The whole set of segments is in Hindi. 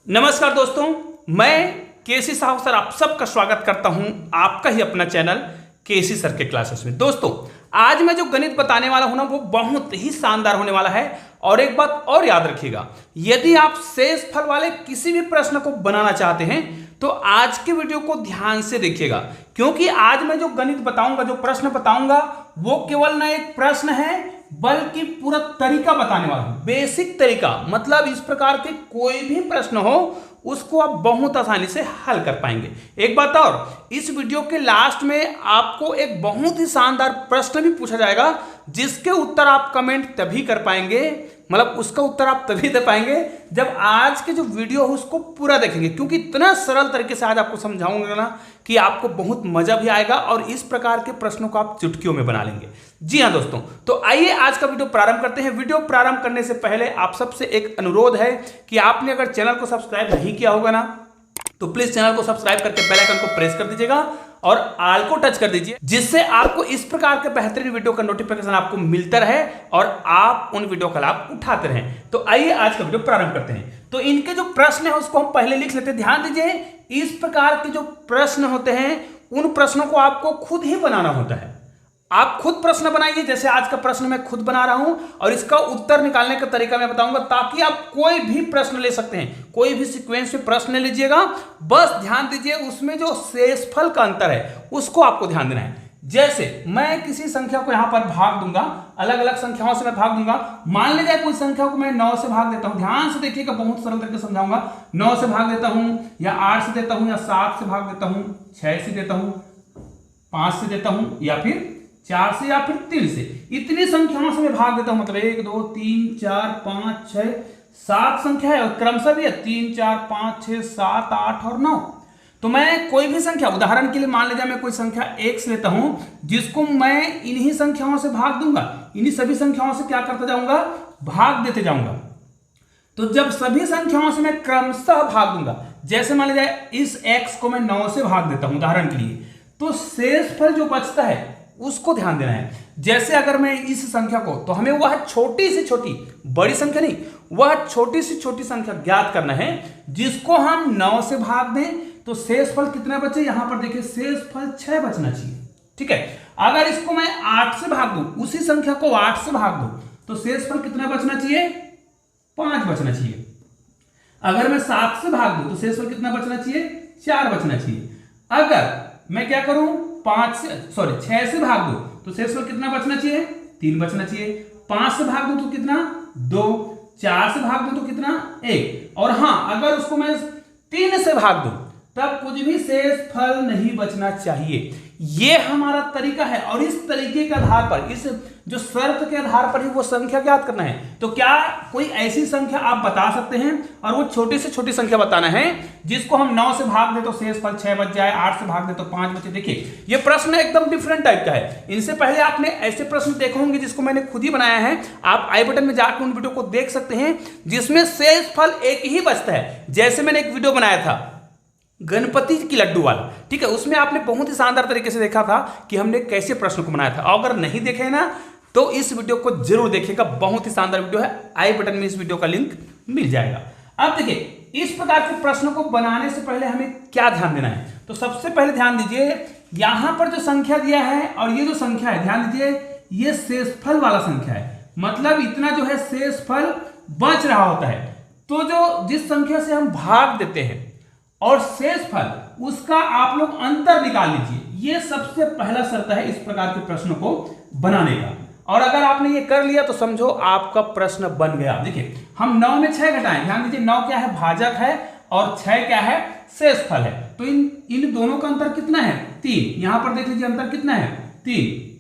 नमस्कार दोस्तों, मैं केसी साहू सर आप सबका स्वागत करता हूं आपका ही अपना चैनल केसी सर के क्लासेस में। दोस्तों, आज मैं जो गणित बताने वाला हूं ना वो बहुत ही शानदार होने वाला है। और एक बात और याद रखिएगा, यदि आप शेषफल वाले किसी भी प्रश्न को बनाना चाहते हैं तो आज के वीडियो को ध्यान से देखिएगा, क्योंकि आज मैं जो गणित बताऊंगा, जो प्रश्न बताऊंगा, वो केवल ना एक प्रश्न है बल्कि पूरा तरीका बताने वाला हूं। बेसिक तरीका मतलब इस प्रकार के कोई भी प्रश्न हो उसको आप बहुत आसानी से हल कर पाएंगे। एक बात और, इस वीडियो के लास्ट में आपको एक बहुत ही शानदार प्रश्न भी पूछा जाएगा जिसके उत्तर आप कमेंट तभी कर पाएंगे, मतलब उसका उत्तर आप तभी दे पाएंगे जब आज के जो वीडियो है उसको पूरा देखेंगे, क्योंकि इतना सरल तरीके से आज आपको समझाऊंगा ना कि आपको बहुत मजा भी आएगा और इस प्रकार के प्रश्नों को आप चुटकियों में बना लेंगे। जी हाँ दोस्तों, तो आइए आज का वीडियो प्रारंभ करते हैं। वीडियो प्रारंभ करने से पहले आप सबसे एक अनुरोध है कि आपने अगर चैनल को सब्सक्राइब नहीं किया होगा ना तो प्लीज चैनल को सब्सक्राइब करके बेल आइकन को प्रेस कर दीजिएगा और ऑल को टच कर दीजिए, जिससे आपको इस प्रकार के बेहतरीन वीडियो का नोटिफिकेशन आपको मिलता रहे और आप उन वीडियो का लाभ उठाते रहें। तो आइए आज का वीडियो प्रारंभ करते हैं। तो इनके जो प्रश्न है उसको हम पहले लिख लेते हैं। ध्यान दीजिए, इस प्रकार के जो प्रश्न होते हैं उन प्रश्नों को आपको खुद ही बनाना होता है। आप खुद प्रश्न बनाइए, जैसे आज का प्रश्न मैं खुद बना रहा हूं और इसका उत्तर निकालने का तरीका मैं बताऊंगा, ताकि आप कोई भी प्रश्न ले सकते हैं, कोई भी सीक्वेंस में प्रश्न लीजिएगा। बस ध्यान दीजिए उसमें जो शेषफल का अंतर है उसको आपको ध्यान देना है। जैसे मैं किसी संख्या को यहां पर भाग दूंगा, अलग अलग संख्याओं से मैं भाग दूंगा। मान लीजिए कोई संख्या को मैं 9 से भाग देता हूं, ध्यान से देखिएगा, बहुत सरल तरीके से समझाऊंगा। 9 से भाग देता हूं या 8 से देता हूं या 7 से भाग देता हूं, 6 से देता हूं, 5 से देता हूं या फिर 4 से या फिर 3 से, इतनी संख्याओं से मैं भाग देता हूं। मतलब 1 2 3 4 5 6 7 संख्या है और क्रमशः भी है 3 4 5 6 7 8 और 9। तो मैं कोई भी संख्या, उदाहरण के लिए मान लीजिए मैं कोई संख्या x लेता हूं जिसको मैं इन्हीं संख्याओं से भाग दूंगा, इन्हीं सभी संख्याओं से क्या करता जाऊंगा, भाग देते जाऊंगा। तो जब सभी संख्याओं से मैं क्रमशः भाग दूंगा, जैसे मान लीजिए इस x को मैं 9 से भाग देता हूं उदाहरण के लिए, तो शेषफल जो बचता है उसको ध्यान देना है। जैसे अगर मैं इस संख्या को, तो हमें वह छोटी से छोटी, बड़ी संख्या नहीं, वह छोटी से छोटी संख्या ज्ञात करना है जिसको हम 9 से भाग दें तो शेषफल कितना बचे, यहां पर देखिए शेषफल 6 बचना चाहिए। ठीक है, अगर इसको मैं 8 से भाग दूं, उसी संख्या को 8 से भाग दूं तो शेषफल कितना बचना चाहिए, 5 बचना चाहिए। अगर मैं 7 से भाग दूं तो शेषफल कितना बचना चाहिए, 4 बचना चाहिए। अगर मैं क्या करूं, 6 से भाग दूं तो शेषफल कितना बचना चाहिए, 3 बचना चाहिए। 5 से भाग दूं तो कितना, 2। 4 से भाग दूं तो कितना, 1। और हां, अगर उसको मैं 3 से भाग दूं तब कुछ भी शेषफल नहीं बचना चाहिए। ये हमारा तरीका है और इस तरीके के आधार पर, इस जो शर्त के आधार पर ही वो संख्या ज्ञात करना है। तो क्या कोई ऐसी संख्या आप बता सकते हैं, और वो छोटी से छोटी संख्या बताना है जिसको हम 9 से भाग दे तो शेषफल 6 बच जाए, 8 से भाग दे तो 5 बचे। देखिए ये प्रश्न एकदम डिफरेंट टाइप का है। इनसे पहले आपने ऐसे प्रश्न देखे होंगे जिसको मैंने खुद ही बनाया है, आप आई बटन में जाकर उन वीडियो को देख सकते हैं जिसमें शेषफल एक ही बचता है। जैसे मैंने एक वीडियो बनाया था गणपति की लड्डू वाला, ठीक है, उसमें आपने बहुत ही शानदार तरीके से देखा था कि हमने कैसे प्रश्न को बनाया था। अगर नहीं देखे ना तो इस वीडियो को जरूर देखिएगा, बहुत ही शानदार वीडियो है, आई बटन में इस वीडियो का लिंक मिल जाएगा। अब देखिए, इस प्रकार के प्रश्नों को बनाने से पहले हमें क्या ध्यान देना है, तो सबसे पहले ध्यान दीजिए यहां पर जो संख्या दिया है और ये जो संख्या है, ध्यान दीजिए ये शेषफल वाला संख्या है, मतलब इतना जो है शेषफल बच रहा होता है। तो जो जिस संख्या से हम भाग देते हैं और शेषफल, उसका आप लोग अंतर निकाल लीजिए। ये सबसे पहला शर्त है इस प्रकार के प्रश्नों को बनाने का। और अगर आपने ये कर लिया तो समझो आपका प्रश्न बन गया। देखिए हम 9 में 6 घटाएं, ध्यान दीजिए 9 क्या है, भाजक है, और 6 क्या है, शेषफल है। तो इन दोनों का अंतर कितना है, 3। यहां पर देख लीजिए अंतर कितना है, 3।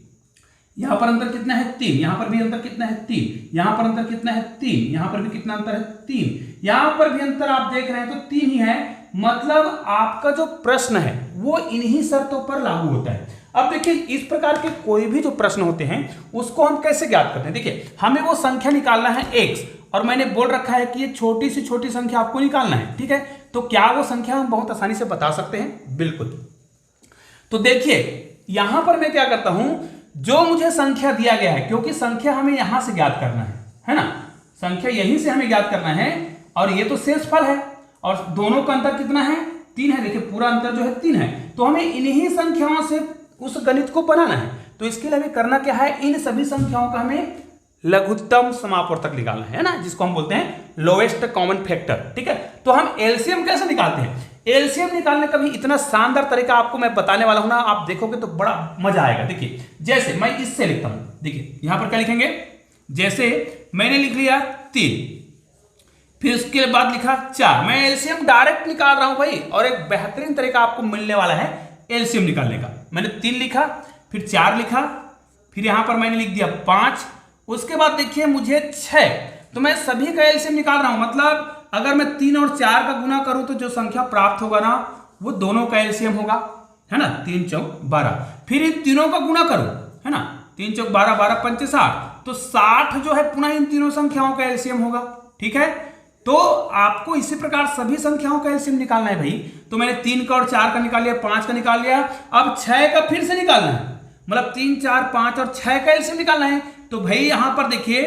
यहां पर अंतर कितना है, 3। यहां पर भी अंतर कितना है, 3। यहां पर अंतर कितना है, 3। यहां पर भी कितना अंतर है, 3। यहां पर भी अंतर आप देख रहे हैं तो 3 ही है। मतलब आपका जो प्रश्न है वो इन्हीं शर्तों पर लागू होता है। अब देखिए इस प्रकार के कोई भी जो प्रश्न होते हैं उसको हम कैसे ज्ञात करते हैं। देखिए हमें वो संख्या निकालना है x, और मैंने बोल रखा है कि ये छोटी से छोटी संख्या आपको निकालना है। ठीक है, तो क्या वो संख्या हम बहुत आसानी से बता सकते हैं, बिल्कुल। तो देखिए यहां पर मैं क्या करता हूं, जो मुझे संख्या दिया गया है, क्योंकि संख्या हमें यहां से ज्ञात करना है ना, संख्या यहीं से हमें ज्ञात करना है, और ये तो शेषफल है। और दोनों का अंतर कितना है, 3 है। देखिए पूरा अंतर जो है 3 है। तो हमें इन्हीं संख्याओं से उस गणित को बनाना है। तो इसके लिए हमें करना क्या है, इन सभी संख्याओं का हमें लघुत्तम समापवर्तक निकालना है ना, जिसको हम बोलते हैं लोएस्ट कॉमन फैक्टर। ठीक है, तो हम एलसीएम कैसे निकालते हैं, एलसीएम निकालने का भी इतना शानदार तरीका आपको मैं बताने वाला हूं ना, आप देखोगे तो बड़ा मजा आएगा। देखिए जैसे मैं इससे लिखता हूं, देखिए यहां पर क्या लिखेंगे, जैसे मैंने लिख लिया 3, फिर उसके बाद लिखा 4। मैं एलसीएम डायरेक्ट निकाल रहा हूं भाई, और एक बेहतरीन तरीका आपको मिलने वाला है एलसीएम निकालने का। मैंने 3 लिखा, फिर 4 लिखा, फिर यहां पर मैंने लिख दिया 5, उसके बाद देखिए मुझे 6। तो मैं सभी का एलसीएम निकाल रहा हूं, मतलब अगर मैं 3 और 4 का गुना करूं तो जो संख्या प्राप्त होगा ना वो दोनों का एलसीएम होगा, है ना, 3 चौक 12। फिर इन तीनों का गुना करूं, है ना, 3 चौक 12, 12 पंचे 60, तो 60 जो है पुनः इन तीनों संख्याओं का एलसीएम होगा। ठीक है, तो आपको इसी प्रकार सभी संख्याओं का एलसीएम निकालना है भाई। तो मैंने 3 का और 4 का निकाल लिया, 5 का निकाल लिया, अब 6 का फिर से निकालना है, मतलब 3, 4, 5 और 6 का एलसीएम निकालना है। तो भाई यहां पर देखिए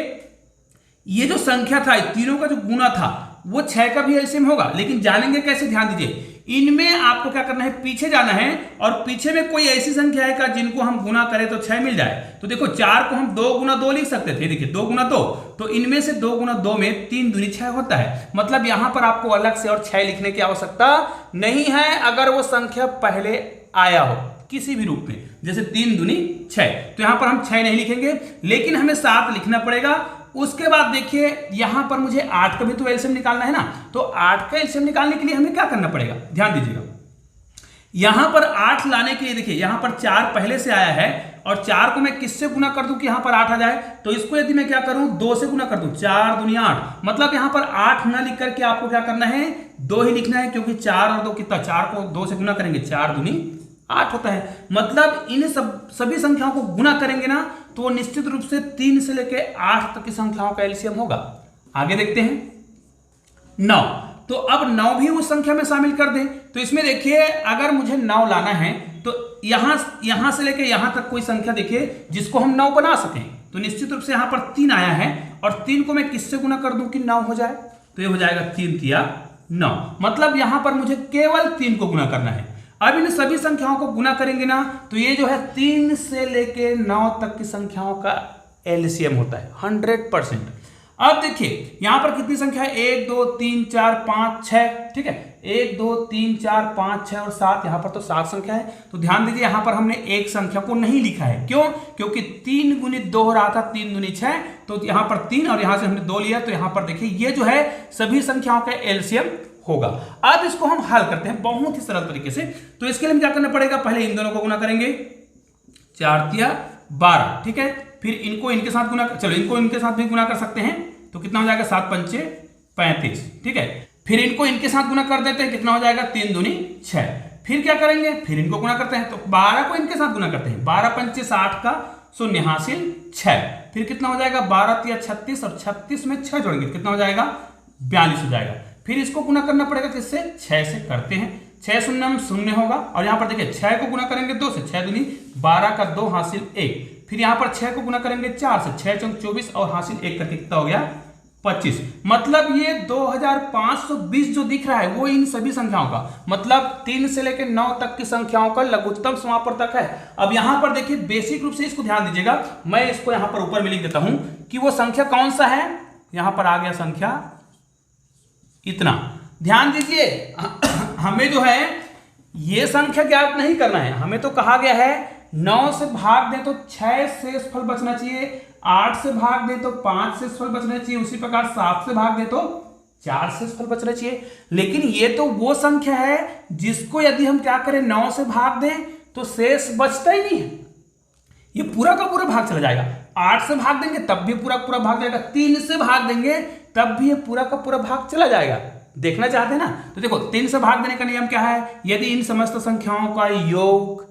ये जो संख्या था, तीनों का जो गुना था वो 6 का भी एलसीएम होगा, लेकिन जानेंगे कैसे, ध्यान दीजिए। इनमें आपको क्या करना है, पीछे जाना है, और पीछे में कोई ऐसी संख्या है का जिनको हम गुना करें तो 6 मिल जाए। तो देखो 4 को हम 2 गुना 2 लिख सकते थे, देखिए 2 गुना 2, तो इनमें से 2 गुना 2 में 3 दूनी 6 होता है। मतलब यहां पर आपको अलग से और 6 लिखने की आवश्यकता नहीं है, अगर वो संख्या पहले आया हो किसी भी रूप में, जैसे 3 दूनी 6, तो यहां पर हम 6 नहीं लिखेंगे, लेकिन हमें 7 लिखना पड़ेगा। उसके बाद देखिए यहां पर मुझे 8 का भी तो एलसीएम निकालना है ना, तो 8 का एलसीएम निकालने के लिए हमें क्या करना पड़ेगा, ध्यान दीजिएगा। यहां पर 8 लाने के लिए देखिए यहां पर 4 पहले से आया है, और 4 को मैं किससे गुना कर दूं कि यहां पर 8 आ जाए, तो इसको यदि मैं क्या करूं 2 से गुना कर दूं, 4 दूनी 8, मतलब यहां पर 8 ना लिख करके आपको क्या करना है, 2 ही लिखना है, क्योंकि 4 और 2 कितना, 4 को 2 से गुना करेंगे 4 दूनी 8 होता है। मतलब इन सभी संख्याओं को गुना करेंगे ना तो वो निश्चित रूप से 3 से लेके 8 तक की संख्याओं का एलसीएम होगा। आगे देखते हैं 9, तो अब 9 भी उस संख्या में शामिल कर दें। तो इसमें देखिए अगर मुझे 9 लाना है तो यहां से लेके यहां तक कोई संख्या देखिए जिसको हम 9 बना सकें, तो निश्चित रूप से यहां पर 3 आया है, और 3 को मैं किससे गुना कर दूं कि 9 हो जाए, तो ये हो जाएगा 3 तिया 9, मतलब यहां पर मुझे केवल 3 को गुना करना है। अब इन सभी संख्याओं को गुना करेंगे ना तो ये जो है 3 से लेके 9 तक की संख्याओं का एलसीएम होता है 100%। अब देखिए यहां पर कितनी संख्या है, 1 2 3 4 5 6, ठीक है, 1 2 3 4 5 6 और 7, यहां पर तो 7 संख्या है। तो ध्यान दीजिए यहां पर हमने एक संख्या को नहीं लिखा है, क्यों, क्योंकि 3 गुणित 2 हो रहा था, 3 दूनी 6, तो यहां पर 3 और यहां से हमने 2 लिया, तो यहां पर देखिए ये जो है सभी संख्याओं का एलसीएम होगा। अब इसको हम हल करते हैं बहुत ही सरल तरीके से। तो इसके लिए हम क्या करना पड़ेगा, पहले इन दोनों को गुना करेंगे, 4 तिया 12, ठीक है, फिर इनको इनके साथ गुना, चलो इनको इनके साथ भी गुना कर सकते हैं, तो कितना हो जाएगा 7 पंचे 35, ठीक है, फिर इनको इनके साथ गुना कर देते हैं, कितना हो जाएगा 3 दूनी 6, फिर क्या करेंगे, फिर इनको गुना करते हैं, तो 12 को इनके साथ गुना करते हैं, 12 पंचे 60 का 0 हासिल 6, फिर कितना हो जाएगा 12 तिया 36, और 36 में 6 जोड़ेंगे कितना हो जाएगा 42 हो जाएगा। फिर इसको गुना करना पड़ेगा किससे, 6 से करते हैं, 6 शून्य में 0 होगा, और यहां पर देखिए 6 को गुना करेंगे 2 से, 6 दूनी 12 का 2 हासिल 1, फिर यहां पर 6 को गुना करेंगे 4 से, 6 चौक 24 और हासिल 1 करके कितना हो गया 25। मतलब ये 2520 जो दिख रहा है वो इन सभी संख्याओं का, मतलब 3 से लेकर 9 तक की संख्याओं का लघुत्तम समापवर्तक है। अब यहां पर देखिए बेसिक रूप से इसको ध्यान दीजिएगा, मैं इसको यहां पर ऊपर में लिख देता हूं कि वो संख्या कौन सा है, यहां पर आ गया संख्या इतना। ध्यान दीजिए हमें जो है ये संख्या ज्ञात नहीं करना है, हमें तो कहा गया है 9 से भाग दें तो 6 शेषफल बचना चाहिए, 8 से भाग दें तो 5 शेषफल बचना चाहिए, उसी प्रकार 7 से भाग दें तो 4 शेषफल बचना चाहिए। लेकिन ये तो वो संख्या है जिसको यदि हम क्या करें 9 से भाग दें तो शेष बचता ही नहीं है, ये पूरा का पूरा भाग चला जाएगा। 8 से भाग देंगे तब भी पूरा पूरा भाग जाएगा, 3 से भाग देंगे तब भी ये पूरा का पूरा भाग चला जाएगा। देखना चाहते हैं ना, तो देखो 3 से भाग देने का नियम क्या है, यदि इन समस्त संख्याओं का योग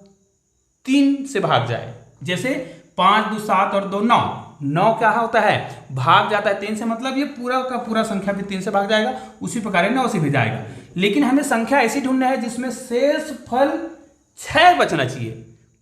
3 से भाग जाए, जैसे 5 2 7 और 2 9, 9 क्या होता है भाग जाता है 3 से, मतलब ये पूरा का पूरा संख्या भी 3 से भाग जाएगा, उसी प्रकार 9 से भी जाएगा। लेकिन हमें संख्या ऐसी ढूंढना है जिसमें शेष फल 6 बचना चाहिए,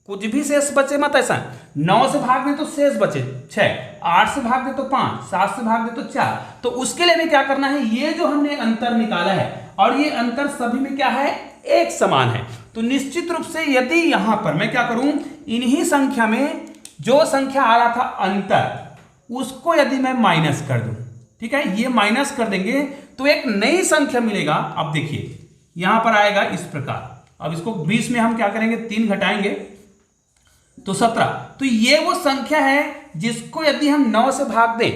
कुछ भी शेष बचे मत ऐसा। 9 से भाग दे तो शेष बचे 6, 8 से भाग दे तो 5, 7 से भाग दे तो 4। तो उसके लिए भी क्या करना है, ये जो हमने अंतर निकाला है और ये अंतर सभी में क्या है, एक समान है। तो निश्चित रूप से यदि यहां पर मैं क्या करूं, इन्हीं संख्या में जो संख्या आ रहा था अंतर, उसको यदि मैं माइनस कर दूं, ठीक है, ये माइनस कर देंगे तो एक नई संख्या मिलेगा। अब देखिए यहां पर आएगा इस प्रकार। अब इसको 20 में हम क्या करेंगे, 3 घटाएंगे तो 17। तो ये वो संख्या है जिसको यदि हम 9 से भाग दें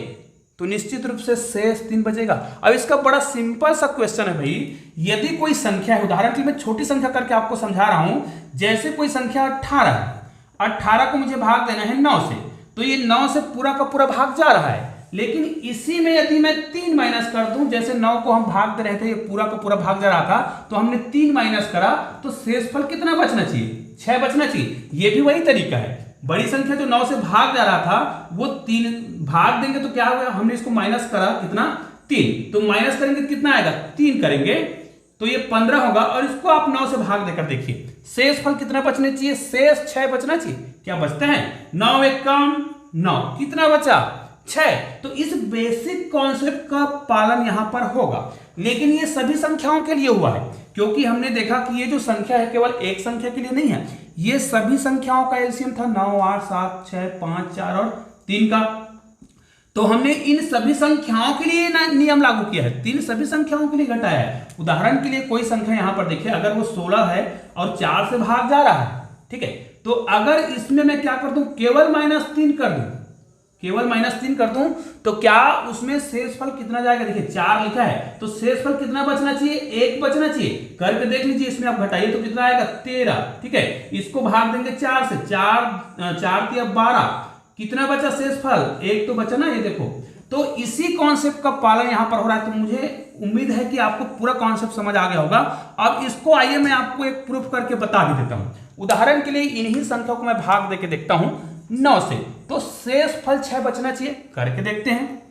तो निश्चित रूप से शेष 3 बचेगा। अब इसका बड़ा सिंपल सा क्वेश्चन है भाई, यदि कोई संख्या है, उदाहरण के लिए मैं छोटी संख्या करके आपको समझा रहा हूं, जैसे कोई संख्या 18 है, 18 को मुझे भाग देना है 9 से, तो ये 9 से पूरा का पूरा भाग जा रहा है, लेकिन इसी में यदि मैं 3 माइनस कर दूं, जैसे 9 को हम भाग दे रहे थे, ये पूरा का पूरा भाग जा रहा था, तो हमने 3 माइनस करा तो शेषफल कितना बचना चाहिए, 6 बचना चाहिए। ये भी वही तरीका है, बड़ी संख्या जो 9 से भाग जा रहा था वो 3 भाग देंगे तो क्या होगा, हमने इसको माइनस करा कितना, 3, तो माइनस करेंगे कितना आएगा, 3 करेंगे तो ये 15 होगा, और इसको आप 9 से भाग देकर देखिए शेषफल कितना बचना चाहिए, शेष 6 बचना चाहिए। क्या बचता है, 9 एक कम 9, कितना बचा 6। तो इस बेसिक कॉन्सेप्ट का पालन यहां पर होगा, लेकिन ये सभी संख्याओं के लिए हुआ है, क्योंकि हमने देखा कि ये जो संख्या है केवल एक संख्या के लिए नहीं है, ये सभी संख्याओं का एलसीएम था 9, 8, 7, 6, 5, 4 और 3 का। तो हमने इन सभी संख्याओं के लिए नियम लागू किया है, 3 सभी संख्याओं के लिए घटाया है। उदाहरण के लिए कोई संख्या यहां पर देखिए, अगर वो 16 है और 4 से भाग जा रहा है, ठीक है, तो अगर इसमें मैं क्या कर दूं, केवल -3 कर दूं, केवल -3 कर दूं तो क्या उसमें शेषफल कितना जाएगा, देखिए 4 लिखा है, तो शेषफल कितना बचना चाहिए, 1 बचना चाहिए। करके देख लीजिए, इसमें आप घटाइए तो कितना आएगा 13, ठीक है, इसको भाग देंगे 4 से, 4 3 12, कितना बचा शेषफल, 1 तो बचा ना, ये देखो। तो इसी कॉन्सेप्ट का पालन यहां पर हो रहा है, तो मुझे उम्मीद है कि आपको पूरा कॉन्सेप्ट समझ आ गया होगा। अब इसको आइए मैं आपको एक प्रूफ करके बता भी देता हूं। उदाहरण के लिए इन्हीं संख्याओं को मैं भाग देके देखता हूं 9 से, तो शेषफल 6 बचना चाहिए, करके देखते हैं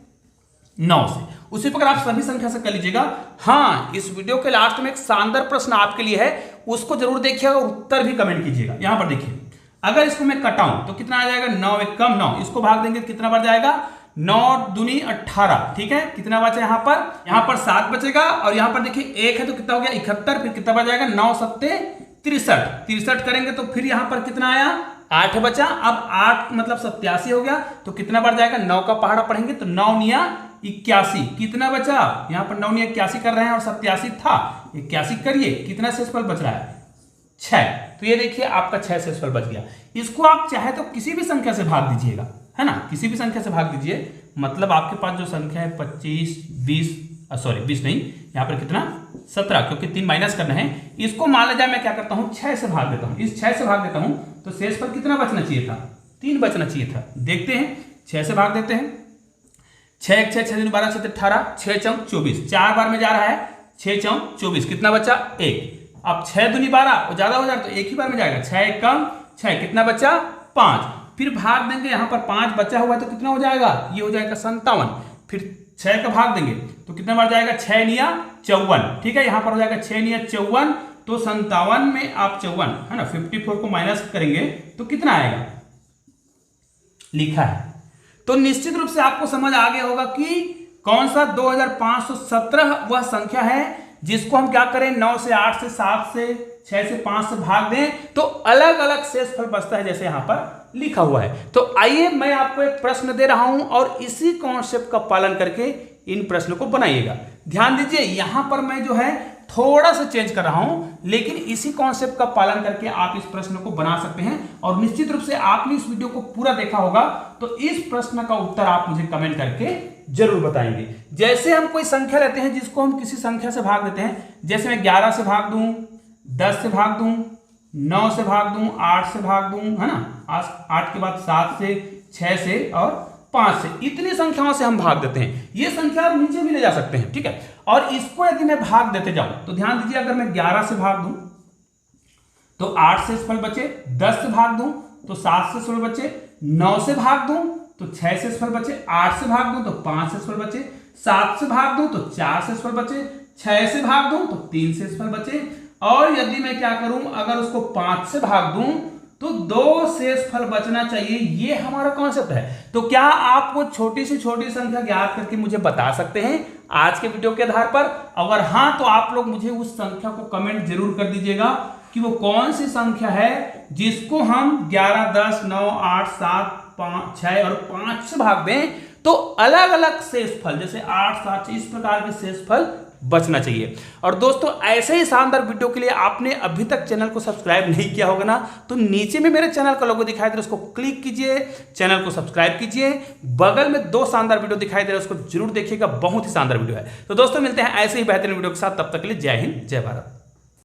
9 से। उसी प्रकार आप सभी संख्या से कर लीजिएगा। हाँ, इस वीडियो के लास्ट में एक शानदार प्रश्न आपके लिए है, उसको जरूर देखिएगा और उत्तर भी कमेंट कीजिएगा। यहां पर देखिए, अगर इसको मैं कटाऊं तो कितना आ जाएगा, 9 एक कम 9, इसको भाग देंगे कितना बढ़ जाएगा, 9 दूनी 18, ठीक है, कितना बचा यहाँ पर 7 बचेगा, और यहाँ पर देखिए 1 है तो कितना हो गया 71, फिर कितना बढ़ जाएगा 9 सत्ते 63 करेंगे तो फिर यहाँ पर कितना आया 8 बचा। अब 8 मतलब 87 हो गया, तो कितना बढ़ जाएगा, 9 का पहाड़ा पढ़ेंगे तो 9 निया 81, कितना बचा, यहाँ पर 9 निया 81 कर रहे हैं और 87 था, 81 करिए, कितना शेषफल बच रहा है 6। तो ये देखिए आपका 6 शेषफल बच गया। इसको आप चाहे तो किसी भी संख्या से भाग दीजिएगा, है ना, किसी भी संख्या से भाग दीजिए, मतलब आपके पास जो संख्या है 25, 20 नहीं, यहाँ पर कितना 17, क्योंकि 3 माइनस करना है। इसको मान लिया जाए मैं क्या करता हूँ 6 से भाग देता हूँ, इस 6 से भाग देता हूँ तो शेषफल कितना बचना चाहिए था, 3 बचना चाहिए था। देखते हैं, 6 से भाग देते हैं, 6 1 6 6 12 6 18, 6 चौक 24, 4 बार में जा रहा है, 6 चौक 24, कितना बचा 1। अब 6 दूनी 12 ज्यादा हो जाए तो एक ही बार में जाएगा, 6 1 कम 6, कितना बचा 5, फिर भाग देंगे, यहाँ पर 5 बचा हुआ है तो कितना हो जाएगा, ये हो जाएगा 57, फिर 6 का भाग देंगे तो कितना बढ़ जाएगा 6 निया 54, ठीक है, यहाँ पर हो जाएगा 6 निया 54, तो 57 में आप 54 है ना 54 को माइनस करेंगे तो कितना आएगा, लिखा है। तो निश्चित रूप से आपको समझ आ गया होगा कि कौन सा 2517 वह संख्या है जिसको हम क्या करें 9 से 8 से 7 से 6 से 5 से भाग दें तो अलग अलग शेषफल बचता है, जैसे यहां पर लिखा हुआ है। तो आइए मैं आपको एक प्रश्न दे रहा हूं और इसी कॉन्सेप्ट का पालन करके इन प्रश्नों को बनाइएगा। ध्यान दीजिए, यहां पर मैं जो है थोड़ा सा चेंज कर रहा हूं, लेकिन इसी कॉन्सेप्ट का पालन करके आप इस प्रश्न को बना सकते हैं। और निश्चित रूप से आपने इस वीडियो को पूरा देखा होगा तो इस प्रश्न का उत्तर आप मुझे कमेंट करके जरूर बताएंगे। जैसे हम कोई संख्या लेते हैं जिसको हम किसी संख्या से भाग देते हैं, जैसे मैं 11 से भाग दूं, 10 से भाग दूं, 9 से भाग दूं, 8 से भाग दूं, है ना, 8 के बाद 7 से, 6 से और 5 से, इतनी संख्याओं से हम भाग देते हैं। ये संख्या आप नीचे भी ले जा सकते हैं, ठीक है। और इसको यदि मैं भाग देते जाऊं तो ध्यान दीजिए, अगर मैं 11 से भाग दूं तो 8 शेषफल बचे, 10 से भाग दूं तो 7 शेषफल बचे, 9 से भाग दूं तो 6 शेषफल बचे, 8 से भाग दूं तो 5 शेषफल बचे, 7 से भाग दूं तो 4 शेषफल बचे, 6 से भाग दूं तो 3 शेषफल बचे। और यदि मैं क्या करूं, अगर उसको 5 से भाग दूं तो 2 शेषफल बचना चाहिए, ये हमारा कॉन्सेप्ट है। तो क्या आप वो छोटी से छोटी संख्या ज्ञात करके मुझे बता सकते हैं आज के वीडियो के आधार पर? अगर हाँ, तो आप लोग मुझे उस संख्या को कमेंट जरूर कर दीजिएगा कि वो कौन सी संख्या है जिसको हम 11, 10, 9, 8, 7, 5, 6 और 5 से भाग दें तो अलग अलग शेषफल जैसे 8, 7 इस प्रकार के शेषफल बचना चाहिए। और दोस्तों, ऐसे ही शानदार वीडियो के लिए आपने अभी तक चैनल को सब्सक्राइब नहीं किया होगा ना, तो नीचे में मेरे चैनल का लोगो दिखाई दे रहा है, उसको क्लिक कीजिए, चैनल को सब्सक्राइब कीजिए। बगल में 2 शानदार वीडियो दिखाई दे रहा है, उसको जरूर देखिएगा, बहुत ही शानदार वीडियो है। तो दोस्तों, मिलते हैं ऐसे ही बेहतरीन वीडियो के साथ, तब तक के लिए जय हिंद, जय भारत।